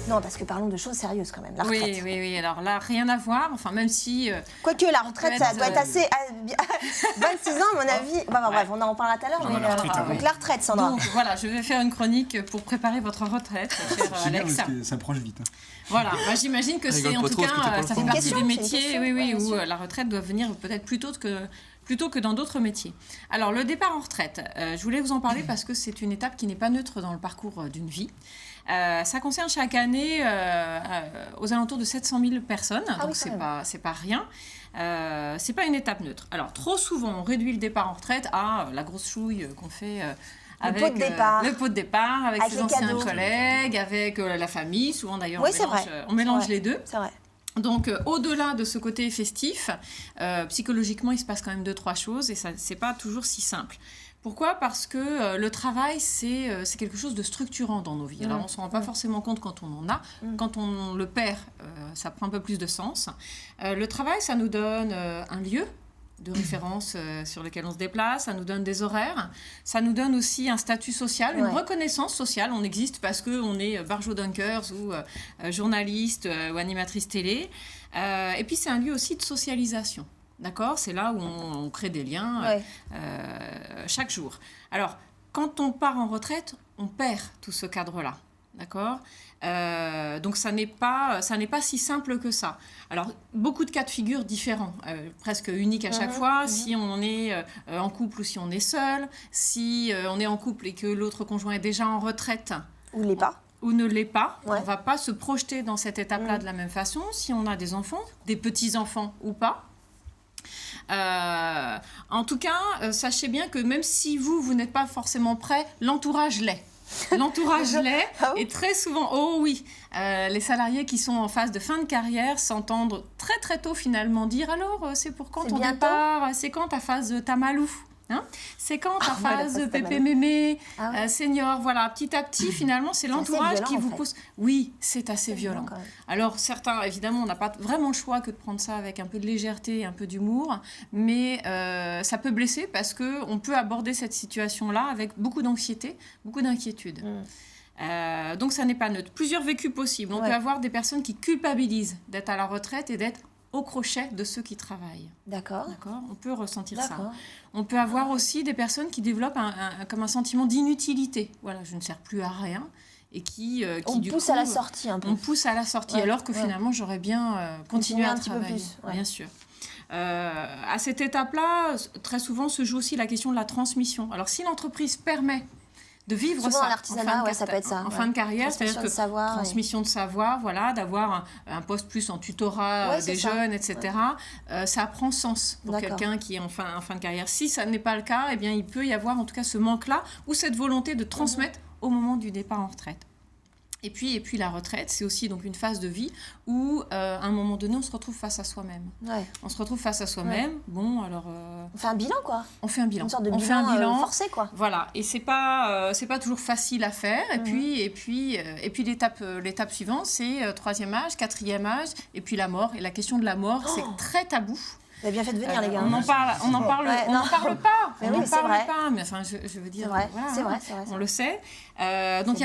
Non, parce que parlons de choses sérieuses quand même, la retraite. Oui. Alors là, rien à voir. Enfin, même si... Quoique, la retraite, ça doit être assez... 26 ans, à mon avis... Bref, on en parlera tout à l'heure. Mais donc la retraite, Sandra. Donc voilà, je vais faire une chronique pour préparer votre retraite, cher Alex. Parce que ça approche vite. Voilà, j'imagine que c'est en tout cas, ça fait partie des métiers où la retraite doit venir peut-être plus tôt que dans d'autres métiers. Alors, le départ en retraite, je voulais vous en parler parce que c'est une étape qui n'est pas neutre dans le parcours d'une vie. Ça concerne chaque année aux alentours de 700 000 personnes, donc c'est pas rien. C'est pas une étape neutre. Alors, trop souvent, on réduit le départ en retraite à la grosse chouille qu'on fait... avec le pot de départ, avec ses anciens collègues, avec la famille. Souvent, d'ailleurs, on mélange les deux. C'est vrai. Donc, au-delà de ce côté festif, psychologiquement, il se passe quand même 2-3 choses et ça, c'est pas toujours si simple. Pourquoi ? Parce que le travail, c'est quelque chose de structurant dans nos vies. Alors, on ne s'en rend pas forcément compte quand on en a. Quand on le perd, ça prend un peu plus de sens. Le travail, ça nous donne un lieu de référence sur lequel on se déplace, ça nous donne des horaires, ça nous donne aussi un statut social, une reconnaissance sociale. On existe parce qu'on est Barjo Dunkers ou journaliste ou animatrice télé. Et puis c'est un lieu aussi de socialisation. D'accord ? C'est là où on crée des liens chaque jour. Alors, quand on part en retraite, on perd tout ce cadre-là. D'accord ? Donc ça n'est pas si simple que ça. Alors beaucoup de cas de figure différents, presque uniques à chaque fois. Si on est en couple ou si on est seul, si on est en couple et que l'autre conjoint est déjà en retraite ou ne l'est pas, on ne va pas se projeter dans cette étape-là de la même façon. Si on a des enfants, des petits-enfants ou pas. En tout cas, sachez bien que même si vous n'êtes pas forcément prêt, l'entourage l'est. L'entourage l'est, et très souvent, les salariés qui sont en phase de fin de carrière s'entendent très très tôt finalement dire « Alors, c'est pour quand ton départ ? C'est quand ta phase Tamalou ?» C'est quand ta phase pépé mémé, senior, voilà, petit à petit, finalement, c'est l'entourage qui vous pousse. Oui, c'est assez violent. Alors, certains, évidemment, on n'a pas vraiment le choix que de prendre ça avec un peu de légèreté, un peu d'humour, mais ça peut blesser parce qu'on peut aborder cette situation-là avec beaucoup d'anxiété, beaucoup d'inquiétude. Donc, ça n'est pas neutre. Plusieurs vécus possibles. On peut avoir des personnes qui culpabilisent d'être à la retraite et d'être au crochet de ceux qui travaillent. D'accord. On peut ressentir ça. On peut avoir aussi des personnes qui développent comme un sentiment d'inutilité. Voilà, je ne sers plus à rien. Et qui on pousse à la sortie un peu. On pousse à la sortie, alors que finalement, j'aurais bien continué à travailler. Peu plus, bien sûr. À cette étape-là, très souvent, se joue aussi la question de la transmission. Alors, si l'entreprise permet de vivre souvent ça, l'artisanat, ça peut être ça. En fin de carrière, c'est-à-dire que transmission de savoir, voilà, d'avoir un poste plus en tutorat des jeunes, etc. Ça prend sens pour quelqu'un qui est en fin de carrière. Si ça n'est pas le cas, eh bien, il peut y avoir en tout cas ce manque-là ou cette volonté de transmettre au moment du départ en retraite. Et puis la retraite, c'est aussi donc une phase de vie où, à un moment donné, on se retrouve face à soi-même. On se retrouve face à soi-même. Bon, alors... On fait un bilan, quoi. On fait un bilan. Une sorte de bilan forcé, quoi. Voilà. Et c'est pas toujours facile à faire. Et puis l'étape suivante, c'est 3e âge, 4e âge, et puis la mort. Et la question de la mort, c'est très tabou. Vous avez bien fait de venir, les gars. On n'en parle pas. Mais oui, c'est vrai. Mais enfin, je veux dire, c'est vrai. On le sait. Donc il y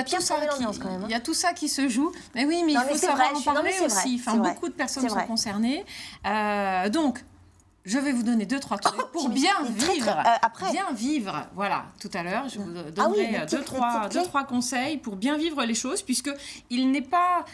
a tout ça qui se joue. Mais oui, mais il faut savoir en parler aussi. Enfin, beaucoup de personnes sont concernées. Donc, je vais vous donner 2-3 trucs pour bien vivre. Voilà, tout à l'heure, je vous donnerai 2-3 conseils pour bien vivre les choses, puisqu'il n'est pas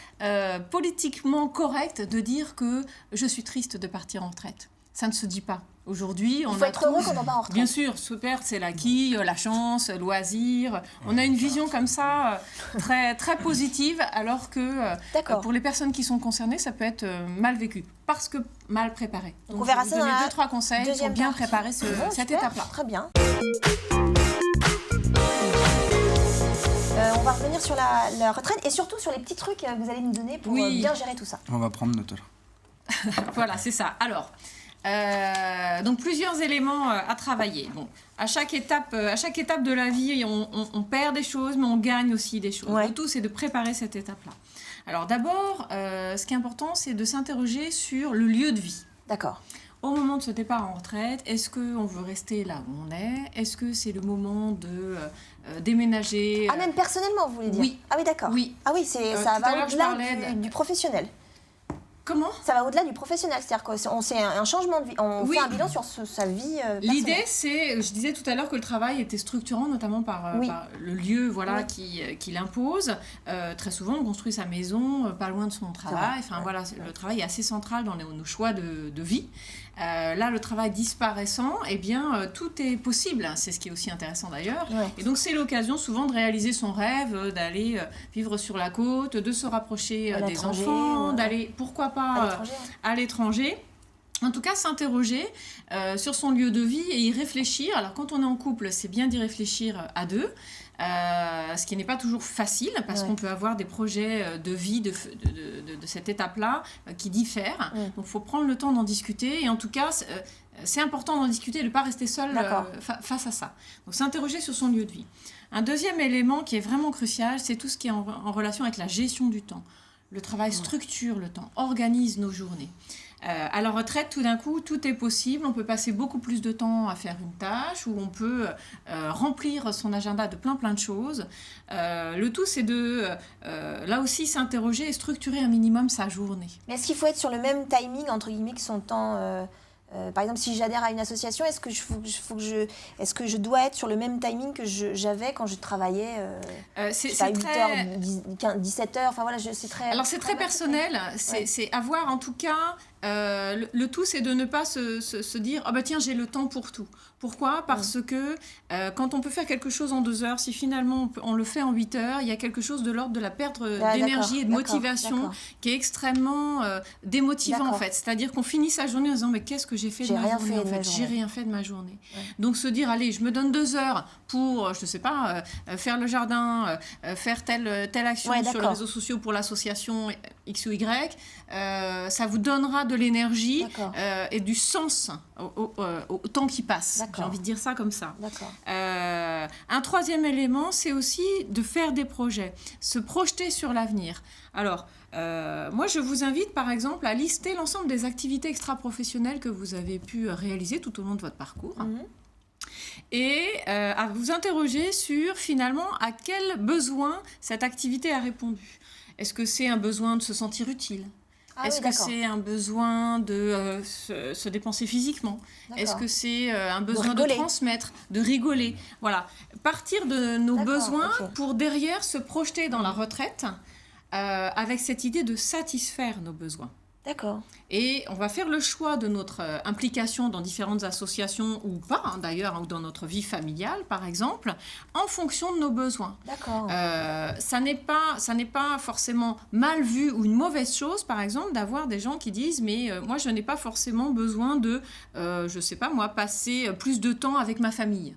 politiquement correct de dire que je suis triste de partir en retraite. Ça ne se dit pas. Aujourd'hui, il faut être heureux quand on part en retraite. Bien sûr, super, c'est l'acquis, la chance, le loisir. On a une vision comme ça très, très positive, alors que pour les personnes qui sont concernées, ça peut être mal vécu, parce que mal préparé. Donc, on verra ça dans la 2-3 conseils pour bien préparer cette étape-là. Très bien. On va revenir sur la retraite et surtout sur les petits trucs que vous allez nous donner pour bien gérer tout ça. On va prendre note. Voilà, c'est ça. Alors... donc plusieurs éléments à travailler. Bon, à chaque étape de la vie, on perd des choses, mais on gagne aussi des choses. Le tout, c'est de préparer cette étape-là. Alors d'abord, ce qui est important, c'est de s'interroger sur le lieu de vie. D'accord. au moment de ce départ en retraite, est-ce qu'on veut rester là où on est? Est-ce que c'est le moment de déménager? Ah, même personnellement, vous voulez dire? Oui. Ah oui, d'accord. Oui. Ah oui, ça tout à va l'heure, je au-delà parlais du professionnel. Comment? Ça va au-delà du professionnel, c'est-à-dire qu'on c'est un changement de vie, on Oui. fait un bilan sur sa vie personnelle. L'idée, c'est, je disais tout à l'heure que le travail était structurant, notamment par le lieu voilà, qui l'impose. Très souvent, on construit sa maison pas loin de son travail. Enfin, voilà, le travail est assez central dans nos choix de vie. Là, le travail disparaissant, eh bien, tout est possible. C'est ce qui est aussi intéressant d'ailleurs. Ouais. Et donc, c'est l'occasion souvent de réaliser son rêve, d'aller vivre sur la côte, de se rapprocher des enfants, d'aller, pourquoi pas, à l'étranger. En tout cas, s'interroger sur son lieu de vie et y réfléchir. Alors, quand on est en couple, c'est bien d'y réfléchir à deux. Ce qui n'est pas toujours facile parce qu'on peut avoir des projets de vie de cette étape-là qui diffèrent. Donc, il faut prendre le temps d'en discuter. Et en tout cas, c'est important d'en discuter et de ne pas rester seul face à ça. Donc, s'interroger sur son lieu de vie. Un deuxième élément qui est vraiment crucial, c'est tout ce qui est en relation avec la gestion du temps. Le travail structure le temps, organise nos journées. À la retraite, tout d'un coup, tout est possible. On peut passer beaucoup plus de temps à faire une tâche ou on peut remplir son agenda de plein de choses. Le tout, c'est de, là aussi, s'interroger et structurer un minimum sa journée. Mais est-ce qu'il faut être sur le même timing, entre guillemets, que son temps par exemple, si j'adhère à une association, est-ce que je dois être sur le même timing que j'avais quand je travaillais c'est à très... 8h, 17h, enfin voilà, c'est très... Alors c'est très personnel, c'est avoir en tout cas, le tout c'est de ne pas se dire « Ah bah tiens, j'ai le temps pour tout ». Pourquoi ? Parce que quand on peut faire quelque chose en 2 heures, si finalement on le fait en 8 heures, il y a quelque chose de l'ordre de la perte d'énergie et de motivation qui est extrêmement démotivant en fait. C'est-à-dire qu'on finit sa journée en disant « Mais qu'est-ce que j'ai fait de ma journée en fait ? J'ai rien fait de ma journée. » Donc se dire « Allez, je me donne 2 heures pour, je ne sais pas, faire le jardin, faire telle action sur les réseaux sociaux pour l'association X ou Y, ça vous donnera de l'énergie et du sens au temps qui passe. » J'ai envie de dire ça comme ça. Un troisième élément, c'est aussi de faire des projets, se projeter sur l'avenir. Alors, moi, je vous invite, par exemple, à lister l'ensemble des activités extra-professionnelles que vous avez pu réaliser tout au long de votre parcours. Et à vous interroger sur, finalement, à quel besoin cette activité a répondu. Est-ce que c'est un besoin de se sentir utile ? Est-ce que c'est un besoin de se dépenser physiquement ? Est-ce que c'est un besoin de transmettre, de rigoler ? Voilà. Partir de nos besoins pour derrière se projeter dans la retraite avec cette idée de satisfaire nos besoins. D'accord. Et on va faire le choix de notre implication dans différentes associations ou pas, d'ailleurs, ou dans notre vie familiale, par exemple, en fonction de nos besoins. D'accord. Ça n'est pas forcément mal vu ou une mauvaise chose, par exemple, d'avoir des gens qui disent « Mais moi, je n'ai pas forcément besoin de, je sais pas moi, passer plus de temps avec ma famille. »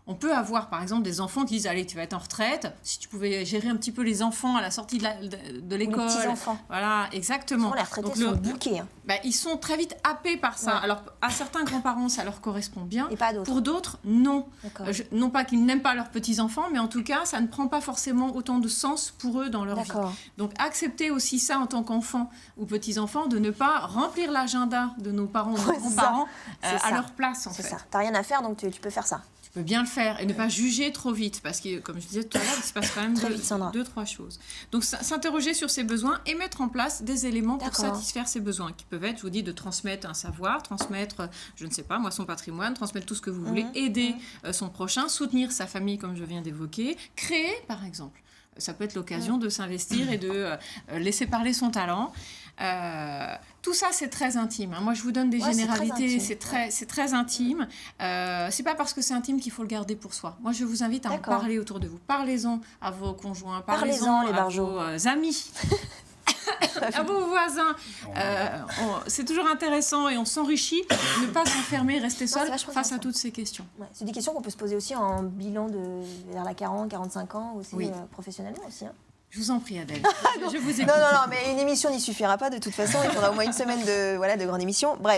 On peut avoir, par exemple, des enfants qui disent « Allez, tu vas être en retraite, si tu pouvais gérer un petit peu les enfants à la sortie de l'école. » Les petits-enfants. Voilà, exactement. Les retraités sont bouqués. Ils sont très vite happés par ça. Alors, à certains grands-parents, ça leur correspond bien. Et pas d'autres. Pour d'autres, non. Non pas qu'ils n'aiment pas leurs petits-enfants, mais en tout cas, ça ne prend pas forcément autant de sens pour eux dans leur vie. Donc, accepter aussi ça en tant qu'enfant ou petits-enfants, de ne pas remplir l'agenda de nos parents ou nos grands-parents à leur place, en fait. C'est ça. T'as rien à faire, donc tu peux faire ça. Peut bien le faire et ne pas juger trop vite parce que, comme je disais tout à l'heure, il se passe quand même deux, trois choses. Donc, s'interroger sur ses besoins et mettre en place des éléments pour satisfaire ses besoins qui peuvent être, je vous dis, de transmettre un savoir, transmettre, je ne sais pas, moi, son patrimoine, transmettre tout ce que vous voulez, aider son prochain, soutenir sa famille, comme je viens d'évoquer, créer, par exemple. Ça peut être l'occasion de s'investir et de laisser parler son talent. Tout ça, c'est très intime. Moi, je vous donne des généralités, c'est très intime. C'est pas parce que c'est intime qu'il faut le garder pour soi. Moi, je vous invite à en parler autour de vous. Parlez-en à vos conjoints, parlez-en à vos amis. À vos voisins. C'est toujours intéressant et on s'enrichit de ne pas s'enfermer, rester seul face à toutes ces questions. C'est des questions qu'on peut se poser aussi en bilan vers la 40-45 ans, aussi professionnellement aussi. Je vous en prie, Adèle. Je vous écoute. Non, mais une émission n'y suffira pas de toute façon. Il faudra au moins une semaine de grande émission. Bref.